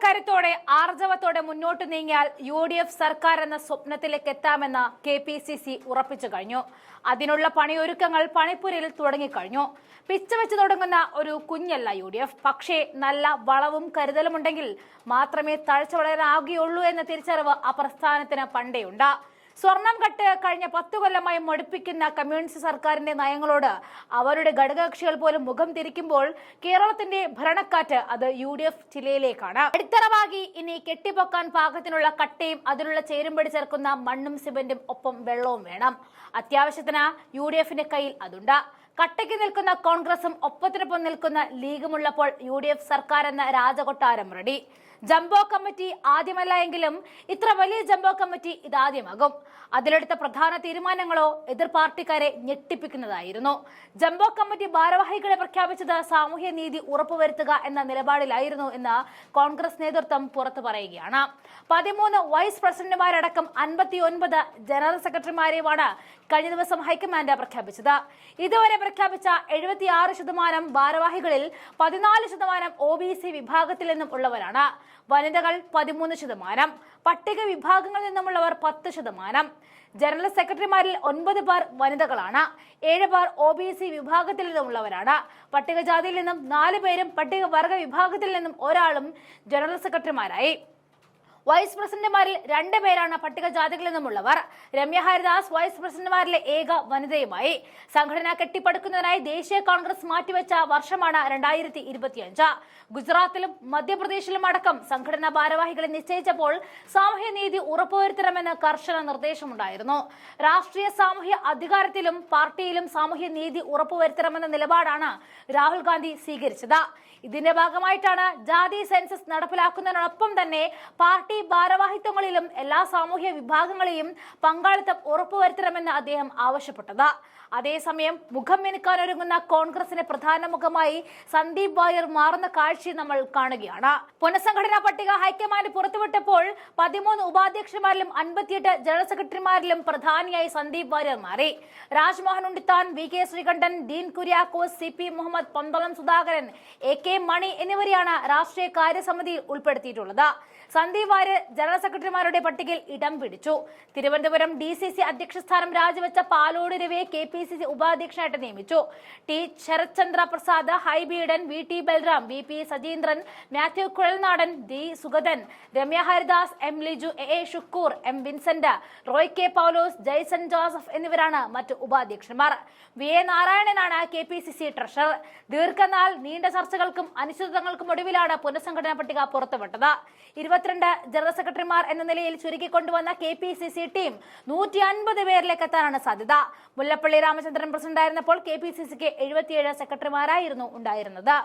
കരുത്തോടെ ആർജവത്തോടെ മുന്നോട്ട് നീങ്ങിയാൽ UDF സർക്കാർ എന്ന സ്വപ്നത്തിലേക്ക് എത്താമെന്ന് KPCC ഉറപ്പിച്ചു കഴിഞ്ഞു. അതിനുള്ള പണിയൊരുക്കങ്ങൾ പണിപ്പുരയിൽ തുടങ്ങിക്കഴിഞ്ഞു. പിച്ചവെച്ച് തുടങ്ങുന്ന ഒരു കുഞ്ഞല്ല UDF. പക്ഷേ നല്ല വളവും കരുതലുമുണ്ടെങ്കിൽ മാത്രമേ തഴച്ചു വളരാനാകുകയുള്ളൂ എന്ന തിരിച്ചറിവ് ആ പ്രസ്ഥാനത്തിന് പണ്ടേയുണ്ട്. സ്വർണം കട്ട് കഴിഞ്ഞ 10 കൊല്ലമായി മടുപ്പിക്കുന്ന കമ്മ്യൂണിസ്റ്റ് സർക്കാരിന്റെ നയങ്ങളോട് അവരുടെ ഘടകകക്ഷികൾ പോലും മുഖം തിരിക്കുമ്പോൾ കേരളത്തിന്റെ ഭരണക്കാറ്റ് അത് UDF ചിലയിലേക്കാണ്. അടിത്തറവാകി ഇനി കെട്ടിപ്പൊക്കാൻ പാകത്തിനുള്ള കട്ടയും അതിനുള്ള ചേരുംപടി ചേർക്കുന്ന മണ്ണും സിമന്റും ഒപ്പം വെള്ളവും വേണം. അത്യാവശ്യത്തിന് UDFന്റെ കയ്യിൽ അതുണ്ട്. കട്ടയ്ക്ക് നിൽക്കുന്ന കോൺഗ്രസും ഒപ്പത്തിനൊപ്പം നിൽക്കുന്ന ലീഗുമുള്ളപ്പോൾ UDF സർക്കാർ എന്ന രാജകൊട്ടാരം റെഡി. ജംബോ കമ്മിറ്റി ആദ്യമല്ല എങ്കിലും ഇത്ര വലിയ ജംബോ കമ്മിറ്റി ഇതാദ്യമാകും. അതിലെടുത്ത പ്രധാന തീരുമാനങ്ങളോ എതിർ പാർട്ടിക്കാരെ ഞെട്ടിപ്പിക്കുന്നതായിരുന്നു. ജംബോ കമ്മിറ്റി ഭാരവാഹികളെ പ്രഖ്യാപിച്ചത് സാമൂഹ്യ നീതി ഉറപ്പുവരുത്തുക എന്ന നിലപാടിലായിരുന്നു എന്ന് കോൺഗ്രസ് നേതൃത്വം പുറത്തു പറയുകയാണ്. 13 വൈസ് പ്രസിഡന്റുമാരടക്കം 59 ജനറൽ സെക്രട്ടറിമാരെയുമാണ് കഴിഞ്ഞ ദിവസം ഹൈക്കമാൻഡ് പ്രഖ്യാപിച്ചത്. ഇതുവരെ പ്രഖ്യാപിച്ച 76% ഭാരവാഹികളിൽ 14% OBC വിഭാഗത്തിൽ നിന്നും ഉള്ളവരാണ്. വനിതകൾ 13%, പട്ടിക വിഭാഗങ്ങളിൽ നിന്നുമുള്ളവർ 10%. ജനറൽ സെക്രട്ടറിമാരിൽ 9 പേർ വനിതകളാണ്. 7 പേർ OBC വിഭാഗത്തിൽ നിന്നുമുള്ളവരാണ്. പട്ടികജാതിയിൽ നിന്നും 4 പേരും പട്ടികവർഗ വിഭാഗത്തിൽ നിന്നും ഒരാളും ജനറൽ സെക്രട്ടറിമാരായി. വൈസ് പ്രസിഡന്റുമാരിൽ 2 പേരാണ് പട്ടികജാതികളിൽ നിന്നുമുള്ളവർ. രമ്യ ഹരിദാസ് വൈസ് പ്രസിഡന്റുമാരിലെ ഏക വനിതയുമായി. സംഘടന കെട്ടിപ്പടുക്കുന്നതിനായി ദേശീയ കോൺഗ്രസ് മാറ്റിവെച്ച വർഷമാണ് 2025. ഗുജറാത്തിലും മധ്യപ്രദേശിലും അടക്കം സംഘടനാ ഭാരവാഹികളെ നിശ്ചയിച്ചപ്പോൾ സാമൂഹ്യനീതി ഉറപ്പുവരുത്തണമെന്ന് കർശന നിർദ്ദേശമുണ്ടായിരുന്നു. രാഷ്ട്രീയ സാമൂഹ്യ അധികാരത്തിലും പാർട്ടിയിലും സാമൂഹ്യ നീതി ഉറപ്പുവരുത്തണമെന്ന നിലപാടാണ് രാഹുൽ ഗാന്ധി സ്വീകരിച്ചത്. ഇതിന്റെ ഭാഗമായിട്ടാണ് ജാതി സെൻസസ് നടപ്പിലാക്കുന്നതിനോടൊപ്പം തന്നെ പാർട്ടി ഭാരവാഹിത്വങ്ങളിലും എല്ലാ സാമൂഹ്യ വിഭാഗങ്ങളെയും പങ്കാളിത്തം ഉറപ്പുവരുത്തണമെന്ന് അദ്ദേഹം ആവശ്യപ്പെട്ടത്. അതേസമയം മുഖം മിനുക്കാനൊരുങ്ങുന്ന കോൺഗ്രസിന്റെ പ്രധാന മുഖമായി സന്ദീപ് വാര്യർ മാറുന്ന കാഴ്ച നമ്മൾ കാണുകയാണ്. പുനഃസംഘടനാ പട്ടിക ഹൈക്കമാൻഡ് പുറത്തുവിട്ടപ്പോൾ 13 ഉപാധ്യക്ഷന്മാരിലും 58 ജനറൽ സെക്രട്ടറിമാരിലും പ്രധാനിയായി സന്ദീപ് വാര്യർ മാറി. Rajmohan Unnithan, VK Sreekandan, Dean Kuriakose, CP Muhammad, Pandalam Sudhakaran, AK മണി എന്നിവരെയാണ് രാഷ്ട്രീയ കാര്യസമിതിയിൽ ഉൾപ്പെടുത്തിയിട്ടുള്ളത്. സന്ദീപ് വാര്യർ ജനറൽ സെക്രട്ടറിമാരുടെ പട്ടികയിൽ ഇടം പിടിച്ചു. തിരുവനന്തപുരം DCC അധ്യക്ഷ സ്ഥാനം രാജിവെച്ച പാലോട് രവിയെ KPCC ഉപാധ്യക്ഷനായിട്ട് നിയമിച്ചു. T Sarathchandra Prasad, Hibi Eden, VT Balram, VP Sajeendran, Mathew Kuzhalnadan, D Sugathan, Ramya Haridas, M Liju, AA Shukoor, M Vincent, Roy K Paulose, Jaison Joseph എന്നിവരാണ് മറ്റു ഉപാധ്യക്ഷന്മാർ. VA നാരായണനാണ് KPCC ട്രഷറർ. ദീർഘനാൾ നീണ്ട ചർച്ചകൾക്കും അനിശ്ചിതത്വങ്ങൾക്കും ഒടുവിലാണ് പുനഃസംഘടനാ പട്ടിക പുറത്തുവിട്ടത്. 22 ജനറൽ സെക്രട്ടറിമാർ എന്ന നിലയിൽ ചുരുക്കിക്കൊണ്ടുവന്ന KPCC ടീം 150 പേരിലേക്ക് എത്താനാണ് സാധ്യത. മുല്ലപ്പള്ളി രാമചന്ദ്രൻ പ്രസിഡന്റായിരുന്നപ്പോൾ KPCCക്ക് 77 സെക്രട്ടറിമാരായിരുന്നു ഉണ്ടായിരുന്നത്.